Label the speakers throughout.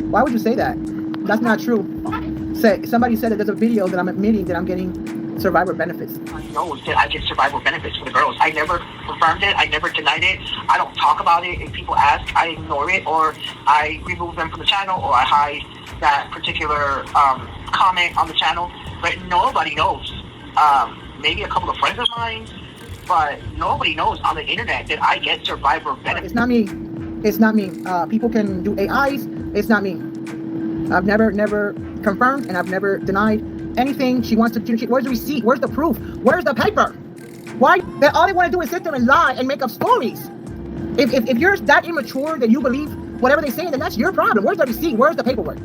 Speaker 1: Why would you say that? That's not true. Somebody said that there's a video that I'm admitting that I'm getting survivor benefits.
Speaker 2: I know that I get survivor benefits for the girls. I never confirmed it. I never denied it. I don't talk about it. If people ask, I ignore it, or I remove them from the channel, or I hide that particular comment on the channel. But nobody knows. Maybe a couple of friends of mine, but nobody knows on the internet that I get survivor benefits.
Speaker 1: It's not me. It's not me. People can do AIs. It's not me. I've never confirmed, and I've never denied anything. She wants to communicate. Where's the receipt? Where's the proof? Where's the paper? Why? All they want to do is sit there and lie and make up stories. If you're that immature that you believe whatever they say, then that's your problem. Where's the receipt? Where's the paperwork?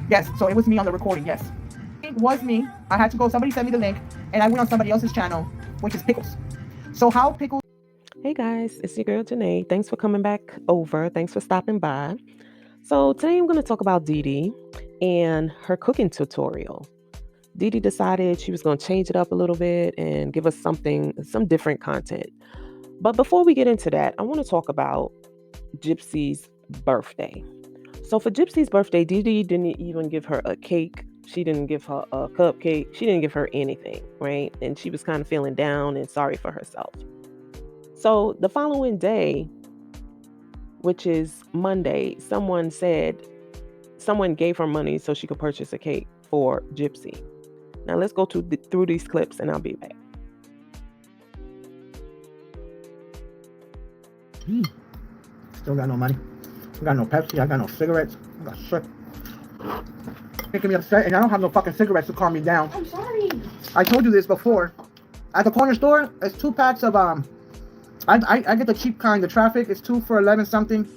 Speaker 1: Yes, so it was me on the recording, yes. It was me. I had to go, somebody sent me the link, and I went on somebody else's channel, which is Pickles. So how Pickles...
Speaker 3: Hey guys, it's your girl Janae. Thanks for coming back over. Thanks for stopping by. So today I'm going to talk about Dee Dee and her cooking tutorial. Dee Dee decided she was going to change it up a little bit and give us some different content. But before we get into that, I want to talk about Gypsy's birthday. So for Gypsy's birthday, Dee Dee didn't even give her a cake. She didn't give her a cupcake. She didn't give her anything, right? And she was kind of feeling down and sorry for herself. So the following day, which is Monday, someone gave her money so she could purchase a cake for Gypsy. Now let's go through these clips and I'll be back.
Speaker 1: Still got no money. I got no Pepsi. I got no cigarettes. I got shit. Making me upset, and I don't have no fucking cigarettes to calm me down.
Speaker 4: I'm sorry.
Speaker 1: I told you this before. At the corner store, it's 2 packs of I get the cheap kind. The traffic is 2 for 11 something.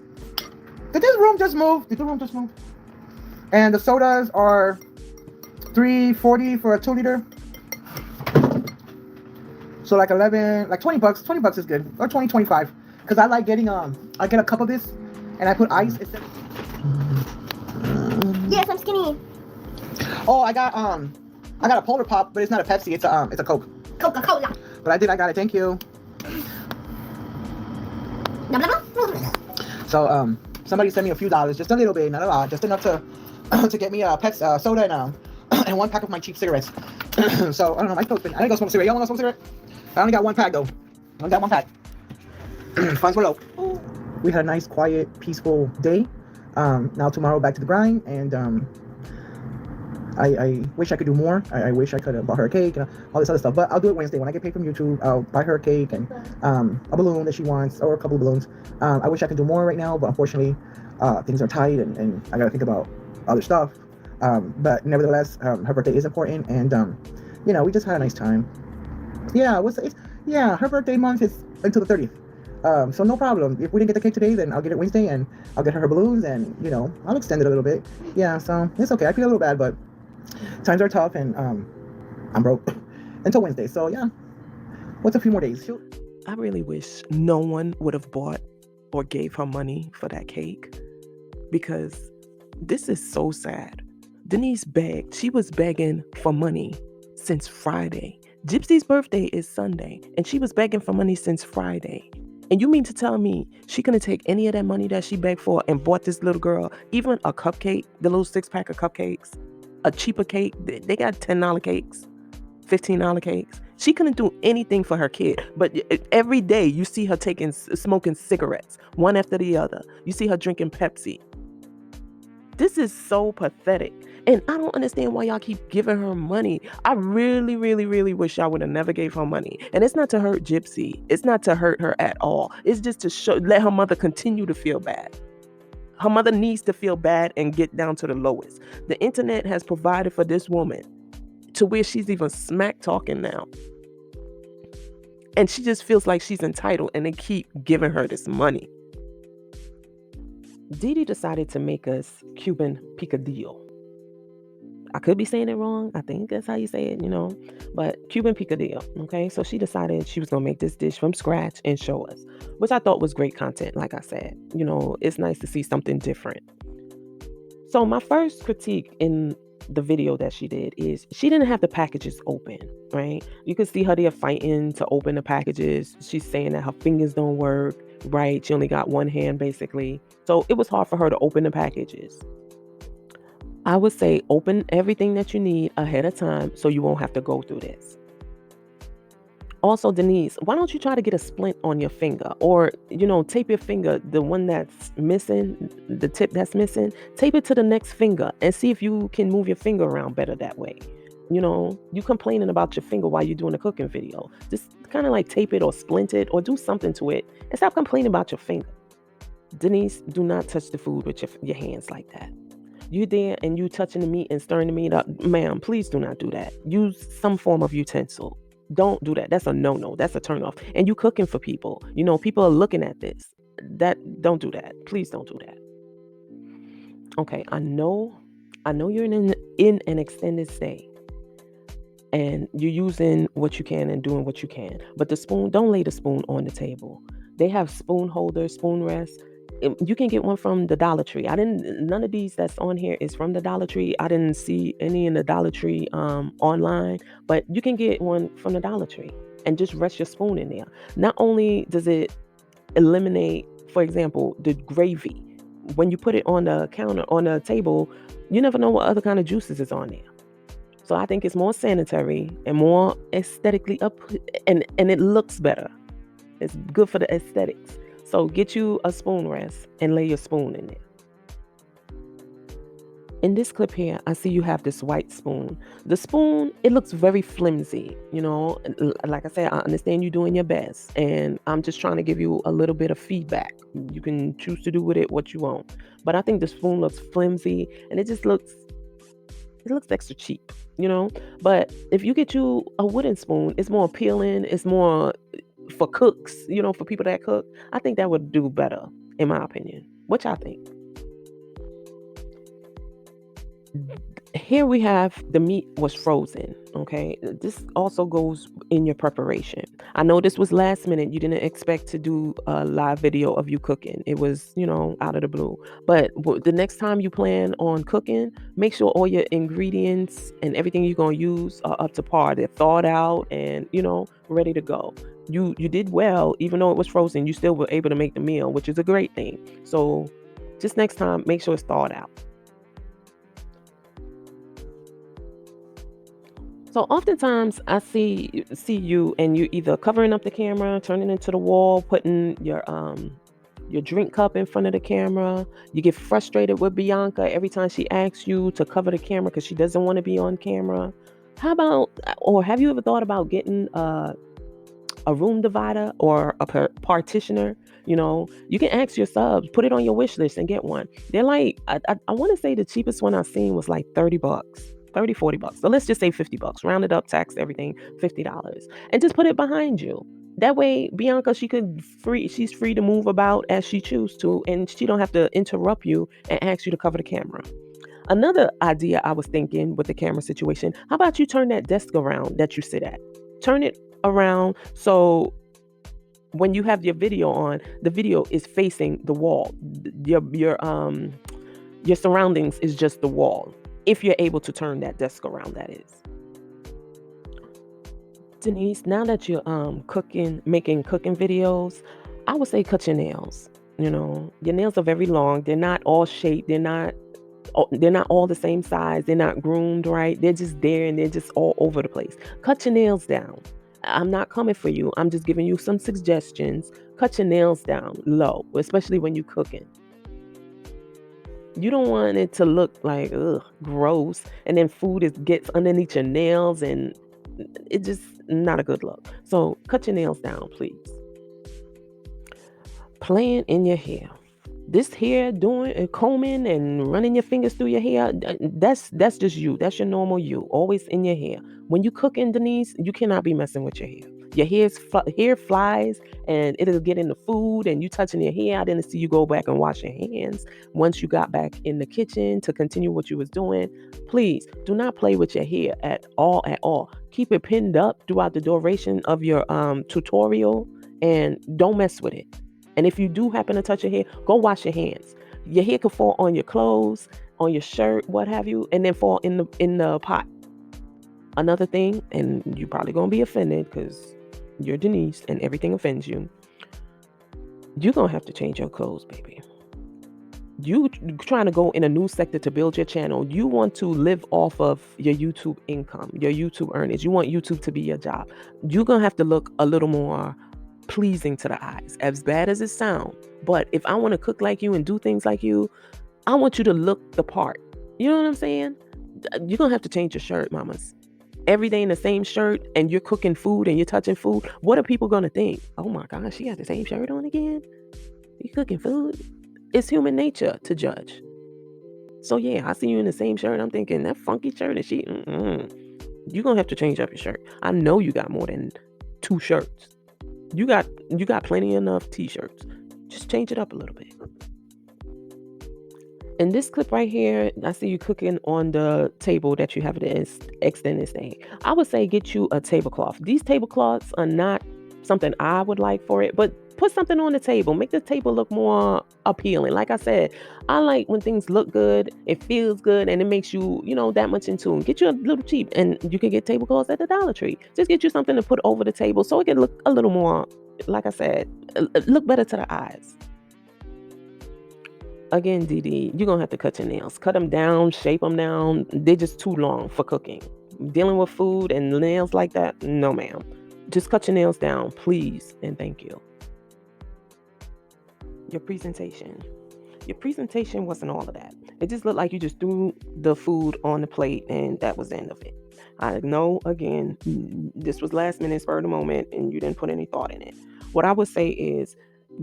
Speaker 1: Did this room just move? Did the room just move? And the sodas are $3.40 for a 2 liter. So like 11, like 20 bucks. 20 bucks is good, or 25. Because I like getting I get a cup of this, and I put ice instead.
Speaker 4: Yes, I'm skinny.
Speaker 1: Oh, I got a Polar Pop, but it's not a Pepsi. It's a Coke.
Speaker 4: Coca-Cola.
Speaker 1: But I got it. Thank you. So somebody sent me a few dollars, just a little bit, not a lot, just enough to get me a Pepsi soda and 1 pack of my cheap cigarettes. So I don't know. My throat's been. I didn't go smoke a cigarette. Y'all want to smoke a cigarette? I only got 1 pack though. I only got 1 pack. Funds were low. We had a nice, quiet, peaceful day. Now tomorrow back to the grind, and I wish I could do more. I wish I could have bought her a cake and all this other stuff, but I'll do it Wednesday. When I get paid from YouTube, I'll buy her a cake and a balloon that she wants, or a couple of balloons. I wish I could do more right now, but unfortunately things are tight, and I gotta think about other stuff. But nevertheless, her birthday is important, and we just had a nice time. Her birthday month is until the 30th. So no problem. If we didn't get the cake today, then I'll get it Wednesday, and I'll get her balloons, and I'll extend it a little bit. Yeah, so it's okay. I feel a little bad, but times are tough, and I'm broke until Wednesday. So yeah, what's a few more days?
Speaker 3: I really wish no one would have bought or gave her money for that cake, because this is so sad. Denise begged. She was begging for money since Friday. Gypsy's birthday is Sunday, and she was begging for money since Friday. And you mean to tell me she couldn't take any of that money that she begged for and bought this little girl even a cupcake, the little 6-pack of cupcakes, a cheaper cake? They got $10 cakes, $15 cakes. She couldn't do anything for her kid. But every day you see her smoking cigarettes, one after the other. You see her drinking Pepsi. This is so pathetic. And I don't understand why y'all keep giving her money. I really, really, really wish y'all would have never gave her money. And it's not to hurt Gypsy. It's not to hurt her at all. It's just to let her mother continue to feel bad. Her mother needs to feel bad and get down to the lowest. The internet has provided for this woman to where she's even smack talking now. And she just feels like she's entitled, and they keep giving her this money. Dee Dee decided to make us Cuban picadillo. I could be saying it wrong. I think that's how you say it, but Cuban picadillo. Okay. So she decided she was going to make this dish from scratch and show us, which I thought was great content. Like I said, it's nice to see something different. So my first critique in the video that she did is she didn't have the packages open, right? You can see her there fighting to open the packages. She's saying that her fingers don't work, right? She only got one hand basically. So it was hard for her to open the packages. I would say open everything that you need ahead of time so you won't have to go through this. Also, Denise, why don't you try to get a splint on your finger or, tape your finger, the one that's missing, the tip that's missing, tape it to the next finger and see if you can move your finger around better that way. You complaining about your finger while you're doing a cooking video. Just kind of like tape it or splint it or do something to it and stop complaining about your finger. Denise, do not touch the food with your hands like that. You there and you touching the meat and stirring the meat up, ma'am, please do not do that. Use some form of utensil. Don't do that. That's a no-no. That's a turn off. And you cooking for people. People are looking at this. Don't do that. Please don't do that. Okay, I know you're in an extended stay. And you're using what you can and doing what you can. But the spoon, don't lay the spoon on the table. They have spoon holders, spoon rests. You can get one from the Dollar Tree. None of these that's on here is from the Dollar Tree. I didn't see any in the Dollar Tree online, but you can get one from the Dollar Tree and just rest your spoon in there. Not only does it eliminate, for example, the gravy, when you put it on the counter, on the table, you never know what other kind of juices is on there. So I think it's more sanitary and more aesthetically up, and it looks better. It's good for the aesthetics. So get you a spoon rest and lay your spoon in there. In this clip here, I see you have this white spoon. The spoon, it looks very flimsy, Like I said, I understand you doing your best, and I'm just trying to give you a little bit of feedback. You can choose to do with it what you want. But I think the spoon looks flimsy, and it looks extra cheap, But if you get you a wooden spoon, it's more appealing. It's more for cooks, for people that cook. I think that would do better, in my opinion. What y'all think? Here we have the meat was frozen. Okay, this also goes in your preparation. I know this was last minute. You didn't expect to do a live video of you cooking. It was, out of the blue. But the next time you plan on cooking, make sure all your ingredients and everything you're going to use are up to par. They're thawed out and, ready to go. You did well, even though it was frozen, you still were able to make the meal, which is a great thing. So just next time, make sure it's thawed out. So oftentimes I see you and you either covering up the camera, turning into the wall, putting your drink cup in front of the camera. You get frustrated with Bianca every time she asks you to cover the camera because she doesn't want to be on camera. How about, or have you ever thought about getting a room divider or a partitioner? You can ask your subs, put it on your wish list and get one. They're like, I want to say the cheapest one I've seen was like $30. $30-$40. So let's just say $50. Round it up, tax everything, $50. And just put it behind you. That way, Bianca, she's free to move about as she chooses to, and she don't have to interrupt you and ask you to cover the camera. Another idea I was thinking with the camera situation, how about you turn that desk around that you sit at? Turn it around so when you have your video on, the video is facing the wall. Your surroundings is just the wall. If you're able to turn that desk around, that is. Denise, now that you're making cooking videos, I would say cut your nails. Your nails are very long. They're not all shaped. They're not all the same size. They're not groomed right. They're just there and they're just all over the place. Cut your nails down. I'm not coming for you. I'm just giving you some suggestions. Cut your nails down low, especially when you're cooking. You don't want it to look like gross, and then food gets underneath your nails, and it's just not a good look. So cut your nails down, please. Playing in your hair. This hair doing and combing and running your fingers through your hair, that's just you. That's your normal you, always in your hair. When you cooking, Denise, you cannot be messing with your hair. Your hair flies and it'll get in the food and you touching your hair. I didn't see you go back and wash your hands once you got back in the kitchen to continue what you was doing. Please do not play with your hair at all. Keep it pinned up throughout the duration of your tutorial and don't mess with it. And if you do happen to touch your hair, go wash your hands. Your hair could fall on your clothes, on your shirt, what have you, and then fall in the pot. Another thing, and you're probably gonna be offended because you're Denise and everything offends you. You're gonna have to change your clothes, baby. You trying to go in a new sector to build your channel. You want to live off of your YouTube income, your YouTube earnings. You want YouTube to be your job. You're gonna have to look a little more pleasing to the eyes, as bad as it sounds. But if I want to cook like you and do things like you, I want you to look the part. You know what I'm saying? You're gonna have to change your shirt, mamas. Every day in the same shirt, and you're cooking food and you're touching food. What are people gonna think? Oh my gosh, she got the same shirt on again? You cooking food? It's human nature to judge. So yeah, I see you in the same shirt. I'm thinking that funky shirt, and you're gonna have to change up your shirt. I know you got more than 2 shirts. You got plenty enough t-shirts. Just change it up a little bit. In this clip right here, I see you cooking on the table that you have to extend this thing. I would say get you a tablecloth. These tablecloths are not something I would like for it, but put something on the table. Make the table look more appealing. Like I said, I like when things look good, it feels good, and it makes you, that much in tune. Get you a little cheap, and you can get tablecloths at the Dollar Tree. Just get you something to put over the table so it can look a little more, like I said, look better to the eyes. Again, Dee, you're going to have to cut your nails. Cut them down, shape them down. They're just too long for cooking. Dealing with food and nails like that, no ma'am. Just cut your nails down, please, and thank you. Your presentation. Your presentation wasn't all of that. It just looked like you just threw the food on the plate and that was the end of it. I know, again, this was last minute, spur of the moment, and you didn't put any thought in it. What I would say is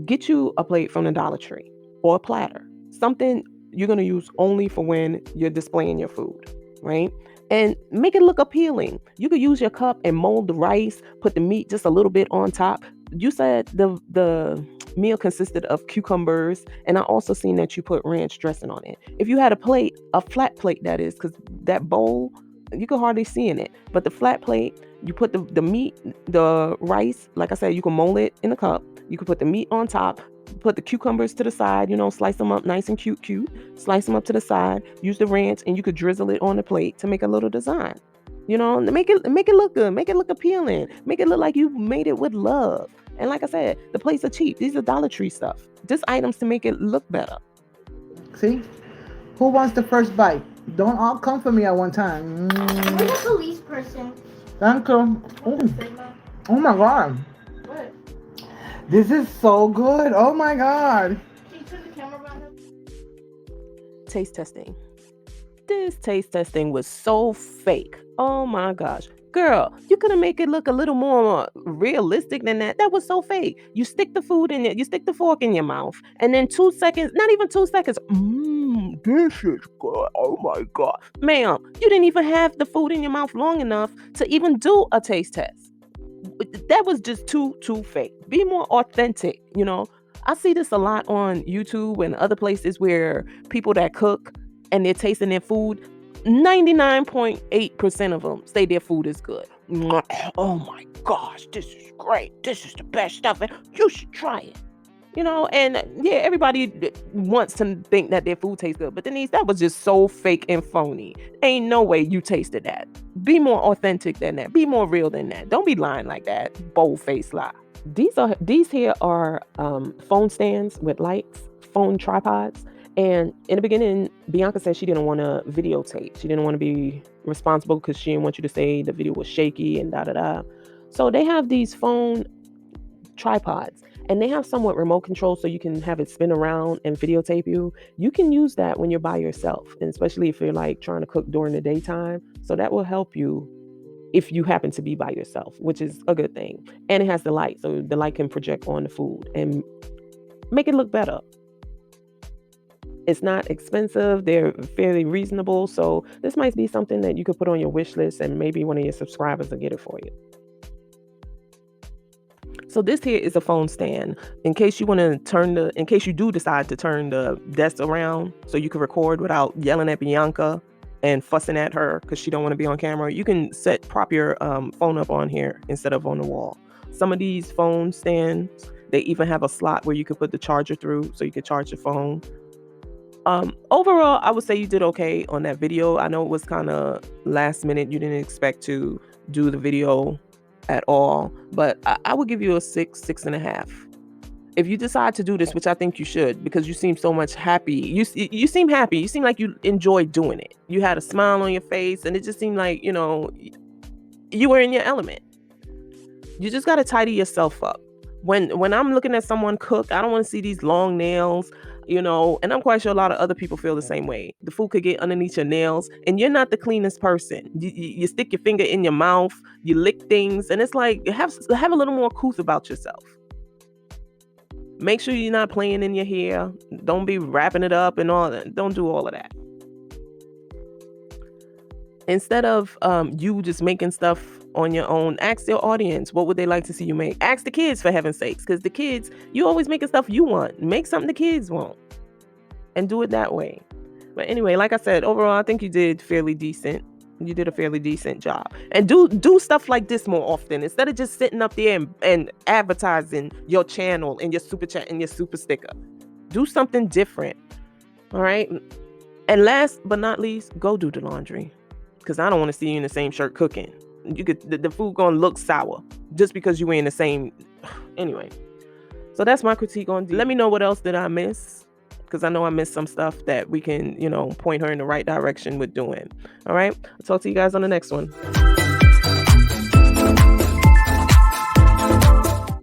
Speaker 3: get you a plate from the Dollar Tree or a platter. Something you're going to use only for when you're displaying your food, right? And make it look appealing. You could use your cup and mold the rice, put the meat just a little bit on top. You said the meal consisted of cucumbers, and I also seen that you put ranch dressing on it. If you had a flat plate, that is, because that bowl, you could hardly see in it. But the flat plate, you put the meat, the rice, like I said, you can mold it in a cup. You could put the meat on top, put the cucumbers to the side, slice them up nice and cute, slice them up to the side, use the ranch, and you could drizzle it on the plate to make a little design. Make it look good, make it look appealing, make it look like you made it with love. And like I said, the plates are cheap. These are Dollar Tree stuff. Just items to make it look better.
Speaker 1: See? Who wants the first bite? Don't all come for me at one time.
Speaker 4: You're the police person.
Speaker 1: Thank you. Oh my God.
Speaker 4: What?
Speaker 1: This is so good. Oh my God.
Speaker 4: Can you turn the camera around?
Speaker 3: Taste testing. This taste testing was so fake. Oh my gosh. Girl, you could have made it look a little more realistic than that. That was so fake. You stick the food in it, you stick the fork in your mouth, and then 2 seconds, not even 2 seconds, this is good. Oh my God. Ma'am, you didn't even have the food in your mouth long enough to even do a taste test. That was just too fake. Be more authentic, I see this a lot on YouTube and other places where people that cook and they're tasting their food, 99.8% of them say their food is good. Oh my gosh, this is great. This is the best stuff. You should try it. And yeah, everybody wants to think that their food tastes good. But Denise, that was just so fake and phony. Ain't no way you tasted that. Be more authentic than that. Be more real than that. Don't be lying like that. Bold-faced lie. These here are phone stands with lights, phone tripods. And in the beginning, Bianca said she didn't want to videotape. She didn't want to be responsible because she didn't want you to say the video was shaky and da-da-da. So they have these phone tripods, and they have somewhat remote control so you can have it spin around and videotape you. You can use that when you're by yourself, and especially if you're like trying to cook during the daytime. So that will help you if you happen to be by yourself, which is a good thing. And it has the light, so the light can project on the food and make it look better. It's not expensive. They're fairly reasonable. So this might be something that you could put on your wish list, and maybe one of your subscribers will get it for you. So this here is a phone stand in case you do decide to turn the desk around so you can record without yelling at Bianca and fussing at her because she don't want to be on camera. You can prop your phone up on here instead of on the wall. Some of these phone stands, they even have a slot where you could put the charger through so you can charge your phone. Overall, I would say you did okay on that video. I know it was kind of last minute. You didn't expect to do the video at all, but I would give you a 6.5. If you decide to do this, which I think you should, because you seem so much happy. You seem happy. You seem like you enjoyed doing it. You had a smile on your face, and it just seemed like, you know, you were in your element. You just got to tidy yourself up. When I'm looking at someone cook, I don't want to see these long nails, you know, and I'm quite sure a lot of other people feel the same way. The food could get underneath your nails, and you're not the cleanest person. You stick your finger in your mouth, you lick things, and it's like, have a little more couth about yourself. Make sure you're not playing in your hair. Don't be wrapping it up and all that. Don't do all of that. Instead of you just making stuff on your own, ask your audience, what would they like to see you make? Ask the kids, for heaven's sakes, because the kids, you always making stuff you want. Make something the kids want and do it that way. But anyway, like I said, overall, I think you did fairly decent. You did a fairly decent job. And do stuff like this more often, instead of just sitting up there and advertising your channel and your super chat and your super sticker. Do something different. All right. And last but not least, go do the laundry, because I don't want to see you in the same shirt cooking. You could the food gonna look sour just because you were in the same. Anyway, so that's my critique on. Let me know what else did I miss, because I know I missed some stuff that we can, you know, point her in the right direction with doing. All right, I'll talk to you guys on the next one.